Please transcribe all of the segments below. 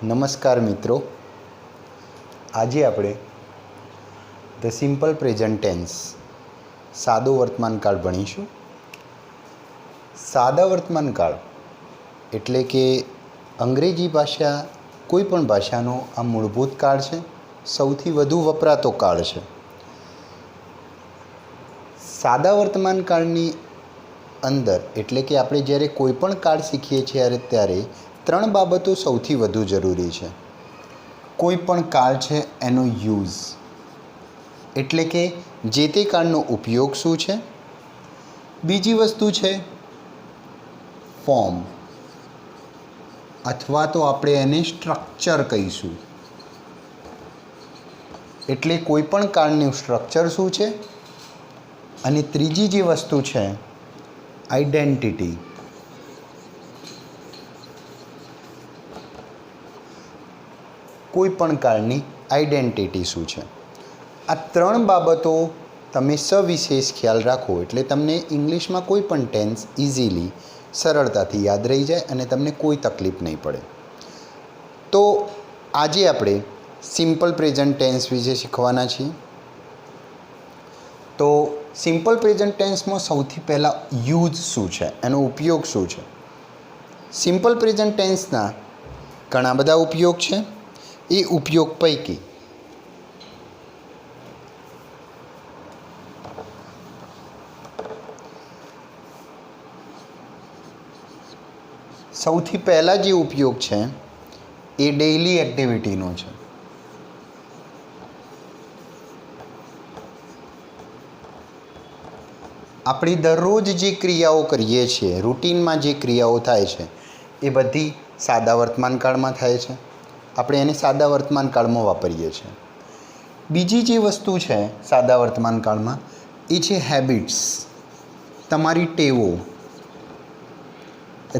નમસ્કાર મિત્રો, આજે આપણે ધ સિમ્પલ પ્રેઝન્ટ ટેન્સ સાદો વર્તમાનકાળ ભણીશું. સાદા વર્તમાનકાળ એટલે કે અંગ્રેજી ભાષા કોઈ પણ ભાષાનો આ મૂળભૂત કાળ છે, સૌથી વધુ વપરાતો કાળ છે. સાદા વર્તમાનકાળની અંદર એટલે કે આપણે જ્યારે કોઈ પણ કાળ શીખીએ છીએ ત્યારે ત્રણ બાબતો સૌથી વધુ જરૂરી છે. કોઈ પણ કાળ છે એનો યુઝ એટલે કે જે તે કાળનો ઉપયોગ શું છે. બીજી વસ્તુ છે ફોર્મ અથવા તો આપણે એને સ્ટ્રક્ચર કહીશું. એટલે કોઈ પણ કાળનું સ્ટ્રક્ચર શું છે. અને ત્રીજી જે વસ્તુ છે આઈડેન્ટિટી. કોઈ પણ કાળની આઈડેન્ટિટી શું છે. આ ત્રણ બાબતો તમે સવિશેષ ખ્યાલ રાખો એટલે તમને ઇંગ્લિશમાં કોઈ પણ ટેન્સ ઇઝીલી સરળતાથી યાદ રહી જાય અને તમને કોઈ તકલીફ નહીં પડે. તો આજે આપણે સિમ્પલ પ્રેઝન્ટ ટેન્સ વિશે શીખવાના છીએ. તો સિમ્પલ પ્રેઝન્ટ ટેન્સમાં સૌથી પહેલાં યુઝ શું છે, એનો ઉપયોગ શું છે. સિમ્પલ પ્રેઝન્ટ ટેન્સના ઘણા બધા ઉપયોગ છે. એ ઉપયોગ પૈકી સૌથી પહેલાં જે ઉપયોગ છે એ ડેઇલી એક્ટિવિટીનો છે. આપણી દરરોજ જે ક્રિયાઓ કરીએ છીએ, રૂટિનમાં જે ક્રિયાઓ થાય છે એ બધી સાદા વર્તમાનકાળમાં થાય છે. આપણે એને સાદા વર્તમાનકાળમાં વાપરીએ છીએ. બીજી જે વસ્તુ છે સાદા વર્તમાનકાળમાં એ છે હેબિટ્સ, તમારી ટેવો,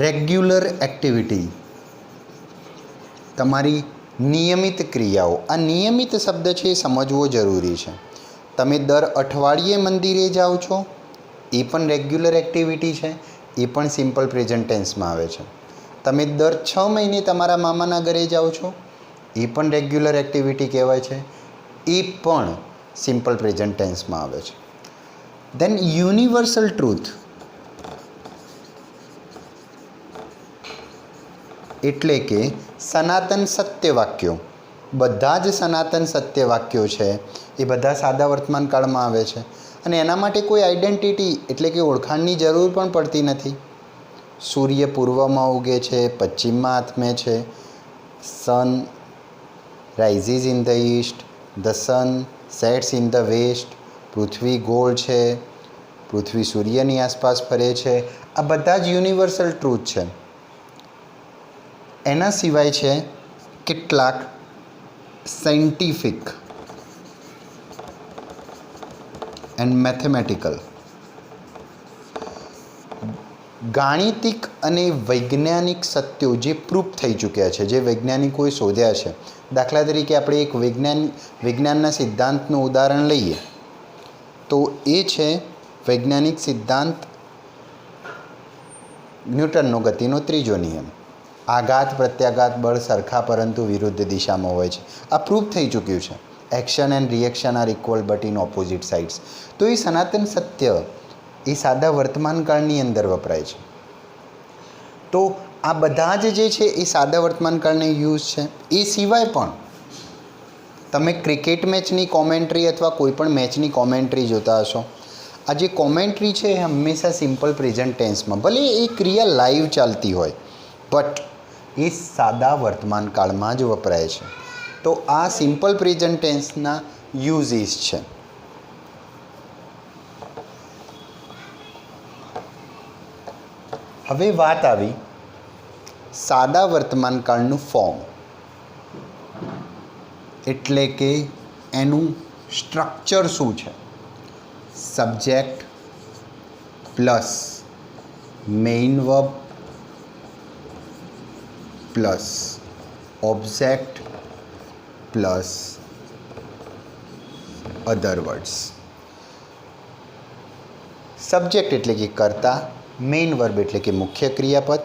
રેગ્યુલર એક્ટિવિટી, તમારી નિયમિત ક્રિયાઓ. આ નિયમિત શબ્દ છે એ સમજવો જરૂરી છે. તમે દર અઠવાડિયે મંદિરે જાઓ છો એ પણ રેગ્યુલર એક્ટિવિટી છે, એ પણ સિમ્પલ પ્રેઝન્ટ ટેન્સમાં આવે છે. તમે દર 6 મહિને તમારા મામાના ઘરે જાઓ છો એ પણ રેગ્યુલર એક્ટિવિટી કહેવાય છે, એ પણ સિમ્પલ પ્રેઝન્ટ ટેન્સમાં આવે છે. દેન યુનિવર્સલ ટ્રુથ એટલે કે સનાતન સત્ય વાક્યો. બધા જ સનાતન સત્ય વાક્યો છે એ બધા સાદા વર્તમાનકાળમાં આવે છે અને એના માટે કોઈ આઈડેન્ટિટી એટલે કે ઓળખાણની જરૂર પણ પડતી નથી. સૂર્ય પૂર્વમાં ઉગે છે, પશ્ચિમમાં આથમે છે. Sun rises in the east, the sun sets in the west. પૃથ્વી ગોળ છે, પૃથ્વી સૂર્યની આસપાસ ફરે છે. આ બધા જ યુનિવર્સલ ટ્રુથ છે. એના સિવાય છે કેટલાક સાયન્ટિફિક એન્ડ મેથેમેટિકલ, ગાણિતિક અને વૈજ્ઞાનિક સત્યો જે પ્રૂફ થઈ ચૂક્યા છે, જે વૈજ્ઞાનિકોએ શોધ્યા છે. દાખલા તરીકે આપણે એક વિજ્ઞાનના સિદ્ધાંતનું ઉદાહરણ લઈએ તો એ છે વૈજ્ઞાનિક સિદ્ધાંત ન્યૂટનનો ગતિનો ત્રીજો નિયમ. આઘાત પ્રત્યાઘાત બળ સરખા પરંતુ વિરુદ્ધ દિશામાં હોય છે. આ પ્રૂફ થઈ ચૂક્યું છે. Action and reaction are equal but in opposite sides. તો એ સનાતન સત્ય એ સાદા વર્તમાનકાળની અંદર વપરાય છે. તો આ બધા જ જે છે એ સાદા વર્તમાનકાળને યુઝ છે. એ સિવાય પણ તમે ક્રિકેટ મેચની કોમેન્ટ્રી અથવા કોઈ પણ મેચની કોમેન્ટ્રી જોતા હશો. આ જે કોમેન્ટ્રી છે એ હંમેશા સિમ્પલ પ્રેઝન્ટ ટેન્સમાં, ભલે એ ક્રિયા લાઈવ ચાલતી હોય બટ એ સાદા વર્તમાનકાળમાં જ વપરાય છે. તો આ સિમ્પલ પ્રેઝન્ટ ટેન્સના યુઝીસ છે. હવે વાત આવી સાદા વર્તમાનકાળનું ફોર્મ એટલે કે એનું સ્ટ્રક્ચર શું છે. Subject plus main verb plus object plus અધર વર્ડ્સ. સબ્જેક્ટ એટલે કે કર્તા, મેઇન વર્બ એટલે કે મુખ્ય ક્રિયાપદ,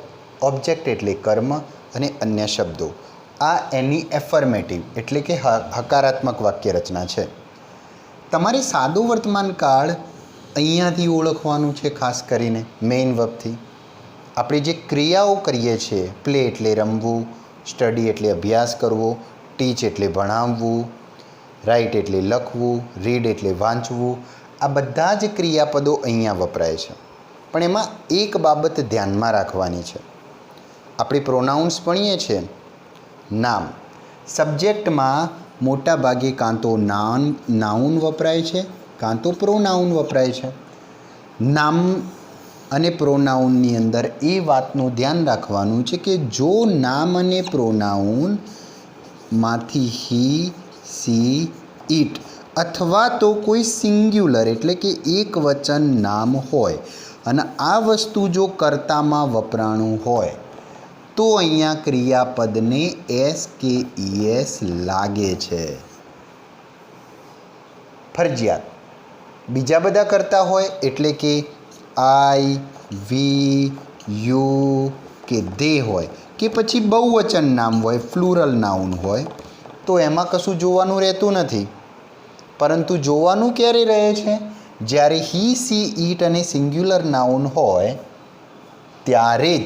ઓબ્જેક્ટ એટલે કર્મ અને અન્ય શબ્દો. આ એની એફર્મેટિવ એટલે કે હકારાત્મક વાક્ય રચના છે. તમારે સાદો વર્તમાન કાળ અહીંયાથી ઓળખવાનું છે, ખાસ કરીને મેઇન વર્બથી. આપણે જે ક્રિયાઓ કરીએ છીએ, પ્લે એટલે રમવું, સ્ટડી એટલે અભ્યાસ કરવો, ટીચ એટલે ભણાવવું, રાઇટ એટલે લખવું, રીડ એટલે વાંચવું, આ બધા જ ક્રિયાપદો અહીંયા વપરાય છે. પણ એમાં એક બાબત ધ્યાનમાં રાખવાની છે. આપણે પ્રોનાઉન્સ ભણીએ છીએ, નામ. સબ્જેક્ટમાં મોટા ભાગે કાં તો નાઉન વપરાય છે કાં તો પ્રોનાઉન વપરાય છે. નામ અને પ્રોનાઉનની અંદર એ વાતનું ધ્યાન રાખવાનું છે કે જો નામ અને પ્રોનાઉનમાંથી હી, સી, ઇટ અથવા તો કોઈ સિંગ્યુલર એટલે કે એક વચન નામ હોય અને આ વસ્તુ જો કર્તામાં વપરાણું હોય તો અહીંયા ક્રિયાપદને એસ કે ઈએસ લાગે છે, ફરજિયાત. બીજા બધા કરતા હોય એટલે કે આઈ, વી, યુ કે દે હોય કે પછી બહુવચન નામ હોય, પ્લુરલ નાઉન હોય, તો એમાં કશું જોવાનું રહેતું નથી. પરંતુ જોવાનું ક્યારે રહે છે? જ્યારે હી, સી, ઈટ અને સિંગ્યુલર નાઉન હોય ત્યારે જ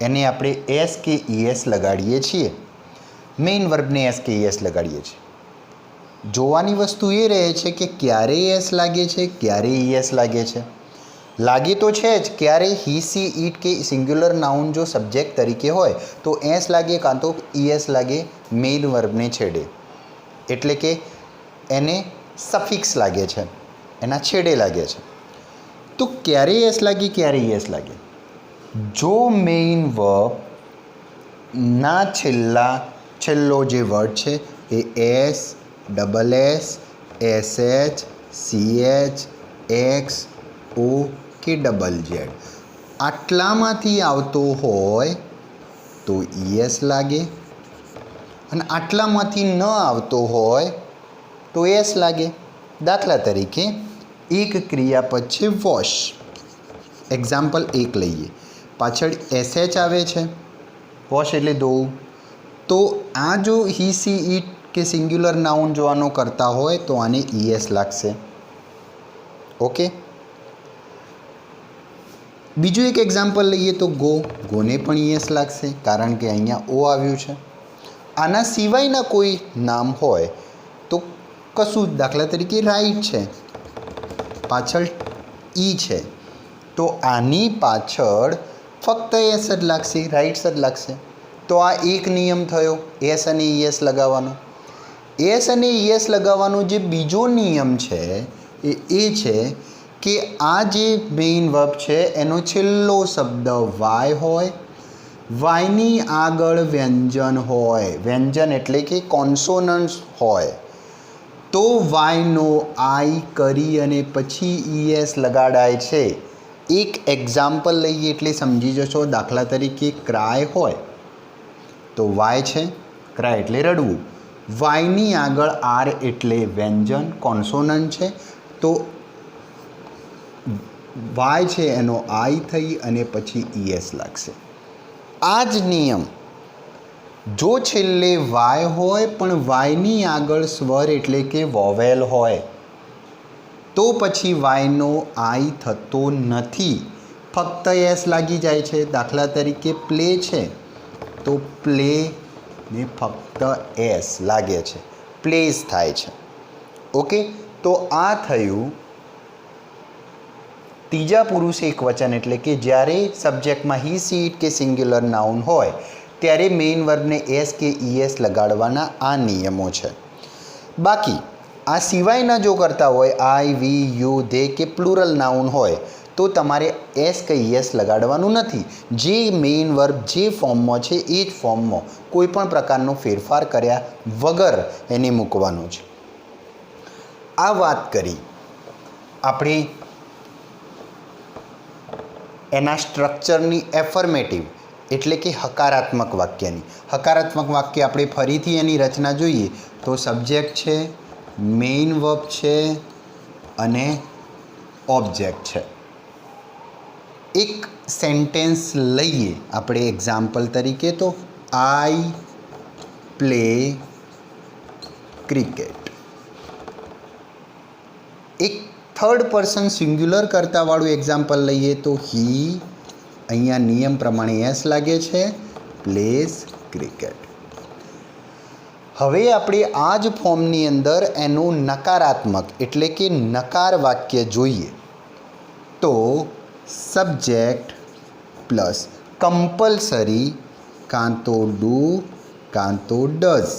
એને આપણે એસ કે ઈએસ લગાડીએ છીએ. મેઇન વર્બને એસ કે ઈએસ લગાડીએ છીએ. જોવાની વસ્તુ એ રહે છે કે ક્યારે એસ લાગે છે, ક્યારે ઈએસ લાગે છે. લાગે તો છે જ, ક્યારે હી, સી, ઈટ કે સિંગ્યુલર નાઉન જો સબ્જેક્ટ તરીકે હોય તો એસ લાગે કાં તો ઈએસ લાગે મેઇન વર્બને છેડે, એટલે કે એને સફિક્સ લાગે છે, એના છેડે લાગે છે. તો ક્યારે એસ લાગે, ક્યારે ઈએસ લાગે? જો મેઇન વર્બના છેલ્લો જે વર્ડ છે એ S, double S, S H, C H, X, O K double Z આટલામાંથી આવતો હોય તો ઈએસ લાગે અને આટલામાંથી ન આવતો હોય તો એસ લાગે. દાખલા તરીકે એક ક્રિયાપદ છે વોશ. એક્ઝામ્પલ એક લઈએ. પાછળ એસએચ આવે છે, વોશ એટલે ધોવું. તો આ જો હી, સી, ઈટ કે સિંગ્યુલર નાઉન જો આનો કરતા હોય તો આને ઈએસ લાગશે. ઓકે. બીજું એક એક્ઝામ્પલ લઈએ તો ગો. ગોને પણ ઈએસ લાગશે કારણ કે અહીંયા ઓ આવ્યું છે. આના સિવાયના કોઈ નામ હોય તો કશું, દાખલા તરીકે રાઈટ છે, પાછળ ઈ છે, તો આની પાછળ ફક્ત એસ જ લાગશે, રાઇટ્સ જ લાગશે. તો આ એક નિયમ થયો એસ અને ઈએસ લગાવવાનો. એસ અને ઈએસ લગાવવાનો જે બીજો નિયમ છે એ છે કે આ જે મેઇન વર્બ છે એનો છેલ્લો શબ્દ વાય હોય, વાયની આગળ વ્યંજન હોય, વ્યંજન એટલે કે કોન્સોનન્ટ્સ હોય, તો વાયનો આઈ કરી અને પછી ઈએસ લગાડાય છે. એક એક્ઝામ્પલ લઈએ એટલે સમજી જશો. દાખલા તરીકે ક્રાય હોય તો વાય છે, ક્રાય એટલે રડવું, વાયની આગળ આર એટલે વ્યંજન કોન્સોનન્ટ છે, તો વાય છે એનો આઈ થઈ અને પછી ઈએસ લાગશે. આ જ નિયમ જો છેલ્લે વાય હોય પણ વાયની આગળ સ્વર એટલે કે વોવેલ હોય તો પછી વાયનો આઈ થતો નથી, ફક્ત એસ લાગી જાય છે. દાખલા તરીકે પ્લે છે તો પ્લે ને ફક્ત એસ લાગે છે, પ્લેસ થાય છે. ઓકે. તો આ થયું ત્રીજા પુરુષ એક વચન, એટલે કે જ્યારે સબ્જેક્ટમાં હી, સી, ઇટ કે સિંગ્યુલર નાઉન હોય ત્યારે મેઇન વર્બને એસ કે ઈએસ લગાડવાના આ નિયમો છે. બાકી આ સિવાયના જો કરતા હોય આઈ, વી, યુ, ધે કે પ્લુરલ નાઉન હોય તો તમારે એસ કે ઈએસ લગાડવાનું નથી. જે મેઇન વર્બ જે ફોર્મમાં છે એ જ ફોર્મમાં કોઈ પણ પ્રકારનો ફેરફાર કર્યા વગર એને મૂકવાનું છે. આ વાત કરી આપણે એના સ્ટ્રક્ચરની એફર્મેટિવ એટલે કે હકારાત્મક વાક્યની. હકારાત્મક વાક્ય આપણે ફરીથી એની રચના જોઈએ તો સબ્જેક્ટ છે, મેઇન વર્બ છે અને ઓબ્જેક્ટ છે. એક સેન્ટેન્સ લઈએ આપણે એક્ઝામ્પલ તરીકે તો આઈ પ્લે ક્રિકેટ. એક થર્ડ પર્સન સિંગ્યુલર કરતાવાળું એક્ઝામ્પલ લઈએ તો હી, અહીંયા નિયમ પ્રમાણે એસ લાગે છે, પ્લેઝ ક્રિકેટ. હવે આપણે આ જ ફોર્મની અંદર એનું નકારાત્મક એટલે કે નકાર વાક્ય જોઈએ તો સબ્જેક્ટ પ્લસ કમ્પલસરી કાં તો ડુ કાં તો ડઝ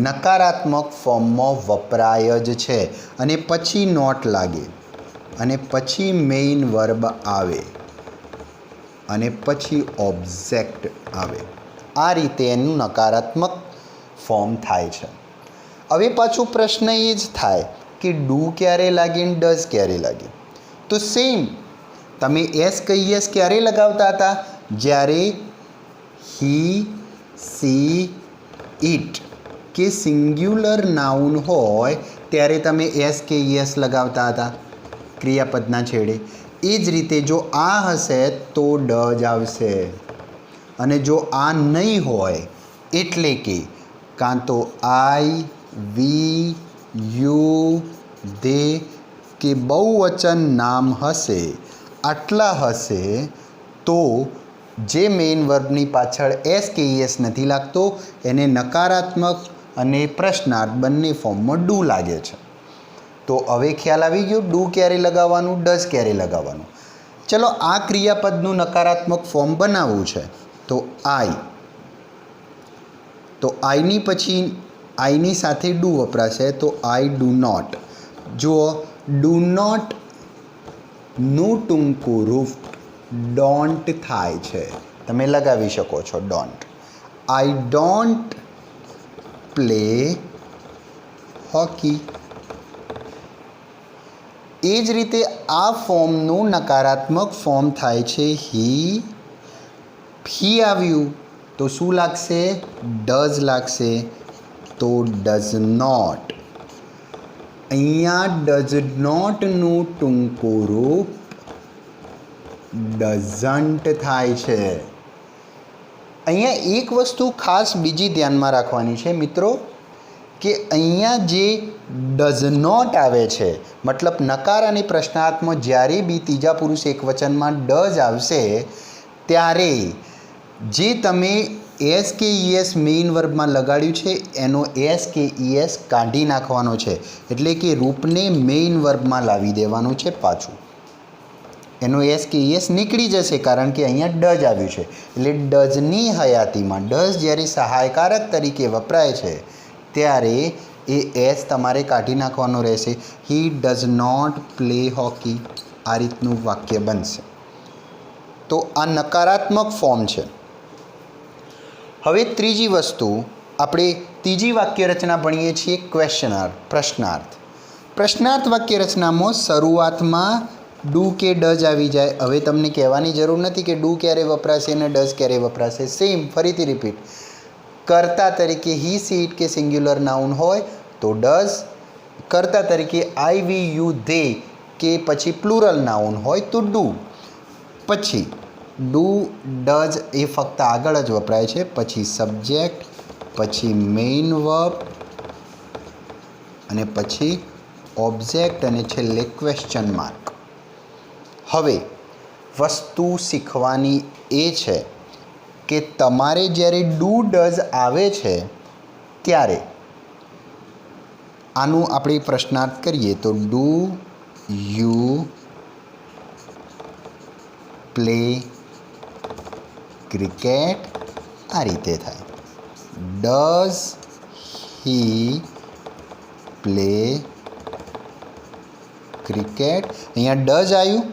નકારાત્મક ફોર્મમાં વપરાય જ છે અને પછી નોટ લાગે અને પછી મેઇન વર્બ આવે અને પછી ઓબ્જેક્ટ આવે. આ રીતે એનું નકારાત્મક ફોર્મ થાય છે. હવે પાછું પ્રશ્ન એ જ થાય કે ડુ ક્યારે લાગે ને ડઝ ક્યારે લાગે. તો સેમ તમે એસ કઈ એસ ક્યારે લગાવતા હતા? જ્યારે હી, સી, ઇટ કે સિંગ્યુલર નાઉન હોય ત્યારે તમે એસ કે યસ લગાવતા હતા ક્રિયાપદના છેડે. એ જ રીતે જો આ હશે તો ડઝ આવશે અને જો આ નહીં હોય એટલે કે કાં તો આઈ, વી, યુ, ધે કે બહુવચન નામ હશે, આટલા હશે તો જે મેઇન વર્બની પાછળ એસ કે યસ નથી લાગતો એને નકારાત્મક અને પ્રશ્નાર્થ બંને ફોર્મમાં ડુ લાગે છે. તો હવે ખ્યાલ આવી ગયો ડુ ક્યારે લગાવવાનું, ડઝ ક્યારે લગાવવાનું. ચલો આ ક્રિયાપદનું નકારાત્મક ફોર્મ બનાવવું છે તો આઈ, તો આઈની પછી આઈની સાથે ડુ વપરાશે તો આઈ ડુ નોટ. જુઓ ડુ નોટ નું ટૂંકું રૂપ ડોન્ટ થાય છે, તમે લગાવી શકો છો don't. I don't play hockey. એ જ રીતે આ ફોર્મનું નકારાત્મક ફોર્મ થાય છે હી. હી આવ્યું તો શું લાગશે? ડઝ લાગશે. તો ડઝ નોટ. અહીંયા ડઝ નોટનું ટૂંકું રૂપ ડઝન્ટ થાય છે. અહીંયા એક વસ્તુ ખાસ બીજી ધ્યાનમાં રાખવાની છે મિત્રો કે અહીંયા જે ડઝ નોટ આવે છે મતલબ નકાર અને પ્રશ્નાર્થમાં જ્યારે બી ત્રીજા પુરુષ એકવચનમાં ડઝ આવશે ત્યારે જે તમે એસ કે ઈએસ મેઇન વર્બમાં લગાડ્યું છે એનો એસ કે ઈએસ કાઢી નાખવાનો છે એટલે કે રૂપને મેઇન વર્બમાં લાવી દેવાનું છે પાછું. એનો એસ કે ઈએસ નીકળી જશે કારણ કે અહીંયા ડઝ આવ્યું છે એટલે ડઝની હયાતીમાં ડઝ જ્યારે સહાયકારક તરીકે વપરાય છે ત્યારે એ એસ તમારે કાઢી નાખવાનો રહેશે. He does not play hockey. આ રીતનું વાક્ય બનશે. તો આ નકારાત્મક ફોર્મ છે. હવે ત્રીજી વસ્તુ આપણે ત્રીજી વાક્ય રચના ભણીએ છીએ ક્વેશ્ચનાર્થ, પ્રશ્નાર્થ. પ્રશ્નાર્થ વાક્ય રચનામાં શરૂઆતમાં ડુ કે ડઝ આવી જાય. હવે તમને કહેવાની જરૂર નથી કે ડુ ક્યારે વપરાશે અને ડઝ ક્યારે વપરાશે. સેમ ફરીથી રિપીટ. કર્તા તરીકે હી, સી, ઇટ કે સિંગ્યુલર નાઉન હોય તો ડઝ, કર્તા તરીકે આઈ, વી, યુ, ધે કે પછી પ્લુરલ નાઉન હોય તો ડુ. પછી ડુ, ડઝ એ ફક્ત આગળ જ વપરાય છે. પછી સબ્જેક્ટ, પછી મેઇન વર્બ અને પછી ઓબ્જેક્ટ અને છેલ્લે ક્વેશ્ચન માર્ક. હવે વસ્તુ શીખવાની એ છે કે તમારે જ્યારે ડુ ડઝ આવે છે ત્યારે આનું આપણે પ્રશ્નાર્થ કરીએ તો ડુ યુ પ્લે ક્રિકેટ. આ રીતે થાય. Does he play cricket. અહીંયા ડઝ આવ્યું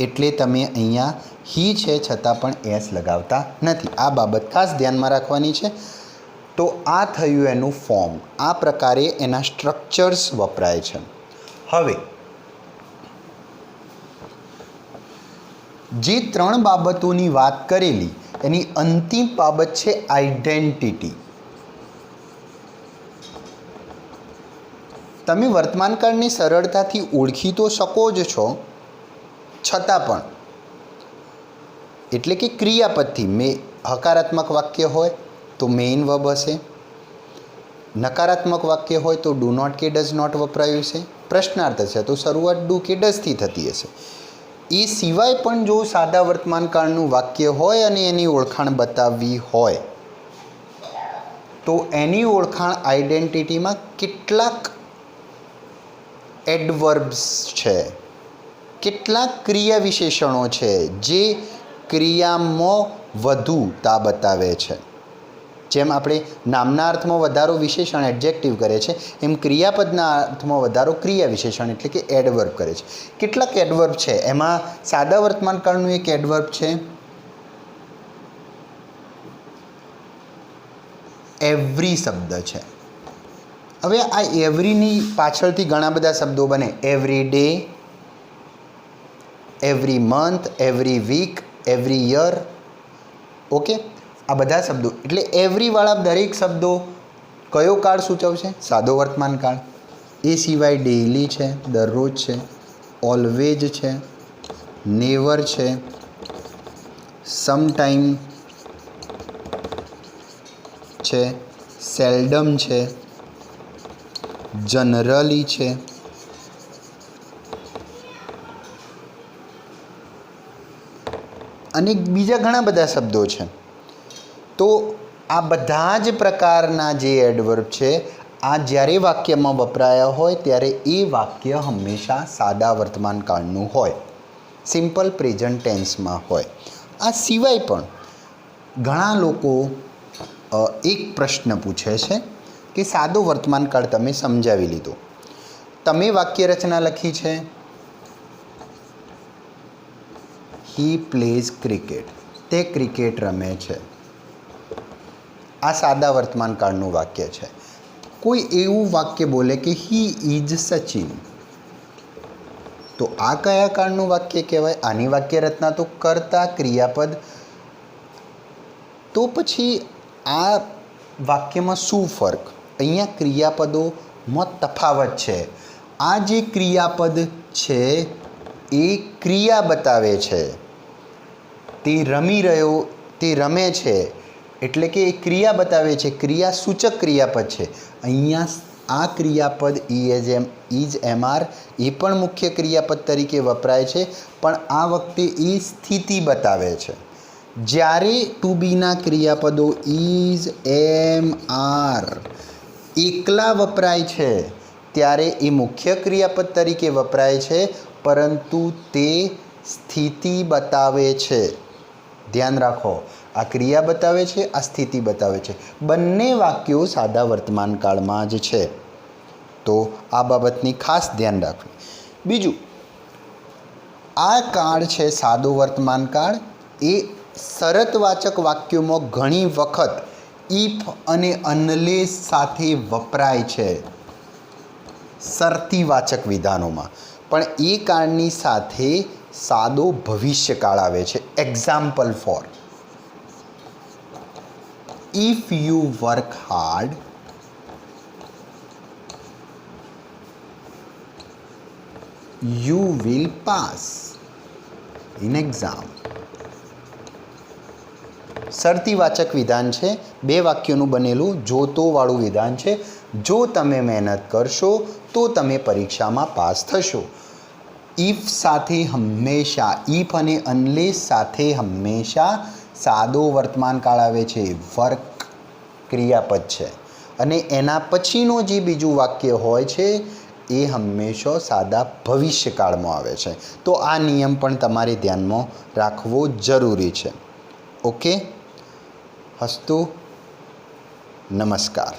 એટલે તમે અહીંયા હી છે છતાં પણ એસ લગાવતા નથી. આ બાબત ખાસ ધ્યાનમાં રાખવાની છે. તો આ થયું એનું ફોર્મ. આ પ્રકારે એના સ્ટ્રક્ચર્સ વપરાય છે. હવે જે ત્રણ બાબતોની વાત કરેલી એની અંતિમ બાબત છે આઈડેન્ટિટી. તમે વર્તમાનકાળને સરળતાથી ઓળખી તો શકો જ છો છતાં પણ એટલે કે ક્રિયાપદથી હકારાત્મક વાક્ય હોય તો મેઇન વર્બ હશે. નકારાત્મક વાક્ય હોય તો ડુ નોટ કે ડઝ નોટ વપરાયું છે. પ્રશ્નાર્થ છે તો શરૂઆત ડુ કે ડઝથી થતી હશે. એ સિવાય પણ જો સાદા વર્તમાનકાળનું વાક્ય હોય અને એની ઓળખાણ બતાવવી હોય તો એની ઓળખાણ આઈડેન્ટિટીમાં કેટલાક એડવર્બ્સ છે, કેટલાક ક્રિયા વિશેષણો છે જે ક્રિયામાં વધુતા બતાવે છે. જેમ આપણે નામના અર્થમાં વધારો વિશેષણ એડજેક્ટિવ કરે છે, એમ ક્રિયાપદના અર્થમાં વધારો ક્રિયા વિશેષણ એટલે કે એડવર્બ કરે છે. કેટલાક એડવર્બ છે, એમાં સાદા વર્તમાનકાળનું એક એડવર્બ છે એવરી શબ્દ છે. હવે આ એવરીની પાછળથી ઘણા બધા શબ્દો બને. Every day, every month, every week, every year. Okay, આ બધા શબ્દો એટલે એવરીવાળા દરેક શબ્દો કયો કાળ સૂચવશે? સાદો વર્તમાન કાળ. એ સિવાય ડેઇલી છે, દરરોજ છે, ઓલવેજ છે, નેવર છે, સમટાઈમ છે, સેલ્ડમ છે, જનરલી છે, અને બીજા ઘણા બધા શબ્દો છે. તો આ બધા જ પ્રકારના જે એડવર્બ છે આ જ્યારે વાક્યમાં વપરાયા હોય ત્યારે એ વાક્ય હંમેશા સાદા વર્તમાન કાળનું હોય, સિમ્પલ પ્રેઝન્ટ ટેન્સમાં હોય. આ સિવાય પણ ઘણા લોકો એક પ્રશ્ન પૂછે છે કે સાદો વર્તમાન કાળ તમે સમજાવી લીધો, તમે વાક્ય રચના લખી છે હી પ્લેઝ ક્રિકેટ, તે ક્રિકેટ રમે છે. આ સાદા વર્તમાન કાળનું વાક્ય છે. કોઈ એવું વાક્ય બોલે કે હી ઇઝ સચિન, તો આ કયા કાળનું વાક્ય કહેવાય? આની વાક્ય રચના તો કર્તા ક્રિયાપદ. તો પછી આ વાક્યમાં શું ફરક? અહીંયા ક્રિયાપદોમાં તફાવત છે. આ જે ક્રિયાપદ છે એ ક્રિયા બતાવે છે, તે રમી રહ્યો, તે રમે છે એટલે કે એ ક્રિયા બતાવે છે, ક્રિયા સૂચક ક્રિયાપદ છે. અહીંયા આ ક્રિયાપદ ઇઝ એમઆર એ પણ મુખ્ય ક્રિયાપદ તરીકે વપરાય છે, પણ આ વખતે એ સ્થિતિ બતાવે છે. જ્યારે ટુ બીના ક્રિયાપદો ઇઝ એમ આર એકલા વપરાય છે ત્યારે એ મુખ્ય ક્રિયાપદ તરીકે વપરાય છે, પરંતુ તે સ્થિતિ બતાવે છે. ધ્યાન રાખો, આ ક્રિયા બતાવે છે, આ સ્થિતિ બતાવે છે. બંને વાક્યો સાદા વર્તમાન કાળમાં જ છે. તો આ બાબતની ખાસ ધ્યાન રાખવી. બીજું, આ કાળ છે સાદો વર્તમાન કાળ, એ શરતવાચક વાક્યોમાં ઘણી વખત ઇફ અને અનલેસ સાથે વપરાય છે શરતીવાચક વિધાનોમાં, પણ એ કાળની સાથે સાદો ભવિષ્યકાળ આવે છે. Example for if you work hard you will pass in exam. શરતીવાચક વિધાન છે, બે વાક્યોનું બનેલું જો તો વાળું વિધાન છે. જો તમે મહેનત કરશો તો તમે પરીક્ષામાં પાસ થશો. ઇફ સાથે હંમેશા, ઇફ અને અનલેસ સાથે હંમેશા સાદો વર્તમાન કાળ આવે છે, વર્ક ક્રિયાપદ છે, અને એના પછીનું જે બીજું વાક્ય હોય છે એ હંમેશા સાદા ભવિષ્યકાળમાં આવે છે. તો આ નિયમ પણ તમારે ધ્યાનમાં રાખવો જરૂરી છે. ઓકે, હસ્તુ, નમસ્કાર.